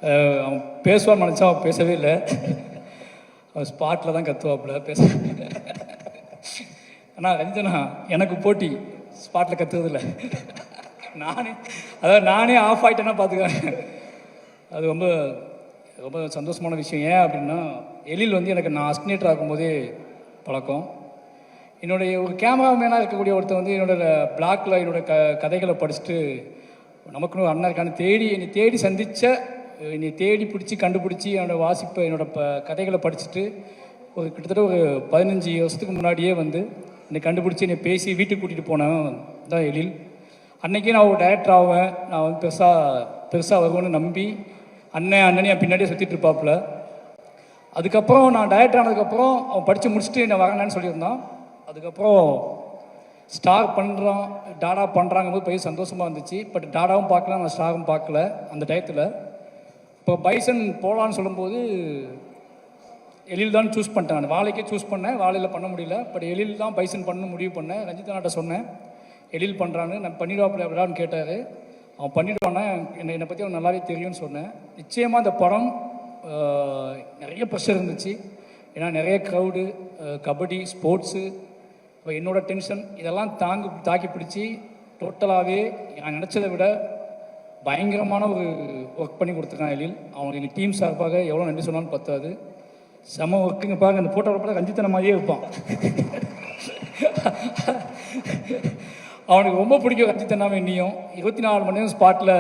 அவன் பேசுவான்னு நினச்சா அவன் பேசவே இல்லை. அவன் ஸ்பாட்டில் தான் கற்றுவாப்புல பேச. ஆனால் ரஞ்சனா எனக்கு போட்டி ஸ்பாட்டில் கற்றுறதில்ல. நானே ஆஃப் ஆகிட்டேன்னா பார்த்துக்கிறேன். அது ரொம்ப ரொம்ப சந்தோஷமான விஷயம். ஏன் அப்படின்னா எழில் வந்து எனக்கு நான் அஸ்டினேட்டர் ஆகும்போதே பழக்கம். என்னுடைய ஒரு கேமராமேனாக இருக்கக்கூடிய ஒருத்தர் வந்து என்னோட பிளாக்ல என்னோடய கதைகளை படிச்சுட்டு நமக்குன்னு அண்ணா இருக்கான்னு என்னை தேடி சந்தித்த, என்னை தேடி பிடிச்சி கண்டுபிடிச்சி என்னோடய வாசிப்பை என்னோட கதைகளை படிச்சுட்டு ஒரு கிட்டத்தட்ட ஒரு 15 வருஷத்துக்கு முன்னாடியே வந்து என்னை கண்டுபிடிச்சி என்னை பேசி வீட்டுக்கு கூட்டிகிட்டு போனவன் தான் எழில். அன்றைக்கே நான் ஒரு டைரக்டர் ஆவேன், நான் வந்து பெருசாக வருவேன்னு நம்பி அண்ணனே என் பின்னாடியே சுற்றிட்டு இருப்பாப்புல. அதுக்கப்புறம் நான் டைரக்டர் ஆனதுக்கப்புறம் அவன் படித்து முடிச்சுட்டு என்னை வரேன்னு சொல்லியிருந்தான். அதுக்கப்புறம் ஸ்டார் பண்ணுறான் டாடா பண்ணுறாங்க போது போய் சந்தோஷமாக இருந்துச்சு. பட் டாடாவும் பார்க்கல, நான் ஸ்டாரும் பார்க்கல அந்த டயத்தில். இப்போ பைசன் போகலான்னு சொல்லும்போது எழில் தான் சூஸ் பண்ணிட்டேன். நான் வாழைக்கே சூஸ் பண்ணேன், வாழையில் பண்ண முடியல. பட் எழில் தான் பைசன் பண்ண முடிவு பண்ணேன். ரஞ்சிதனாட்ட சொன்னேன் எழில் பண்ணுறான்னு. நான் பண்ணிடுவாப்பில் எப்படான்னு கேட்டார். அவன் பண்ணிடுவானே, என்னை பற்றி அவன் நல்லாவே தெரியும்னு சொன்னேன். நிச்சயமாக அந்த படம் நிறைய ப்ரெஷர் இருந்துச்சு. ஏன்னா நிறைய க்ரௌடு, கபடி, ஸ்போர்ட்ஸு, இப்போ என்னோடய டென்ஷன் இதெல்லாம் தாக்கி பிடிச்சி டோட்டலாகவே நான் நினச்சதை விட பயங்கரமான ஒரு ஒர்க் பண்ணி கொடுத்துருக்கான் எழில். அவனுக்கு எங்கள் டீம் சார்பாக எவ்வளோ நன்றி சொன்னாலும் பத்தாது. செம ஒர்க்குங்க. பாருங்க அந்த ஃபோட்டோவில் பார்த்தா ரஞ்சித்தன மாதிரியே இருப்பான். அவனுக்கு ரொம்ப பிடிக்கும் ரஞ்சித்தனாவே. இன்னியும் 24 மணி நேரம் ஸ்பாட்டில்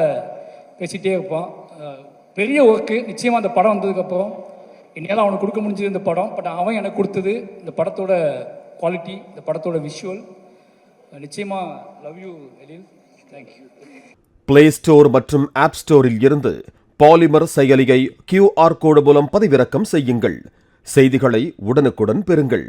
பேசிகிட்டே இருப்பான். பெரிய ஒர்க்கு. நிச்சயமாக அந்த படம் வந்ததுக்கப்புறம் என்னால் அவனுக்கு கொடுக்க முடிஞ்சது இந்த படம். பட் அவன் எனக்கு கொடுத்தது இந்த படத்தோட குவாலிட்டி, இந்த படத்தோட விஷுவல். நிச்சயமாக love you Ezhil. Thank you. Play store மற்றும் ஆப் ஸ்டோரில் இருந்து பாலிமர் செயலியை QR கோடு மூலம் பதிவிறக்கம் செய்யுங்கள். செய்திகளை உடனுக்குடன் பெறுங்கள்.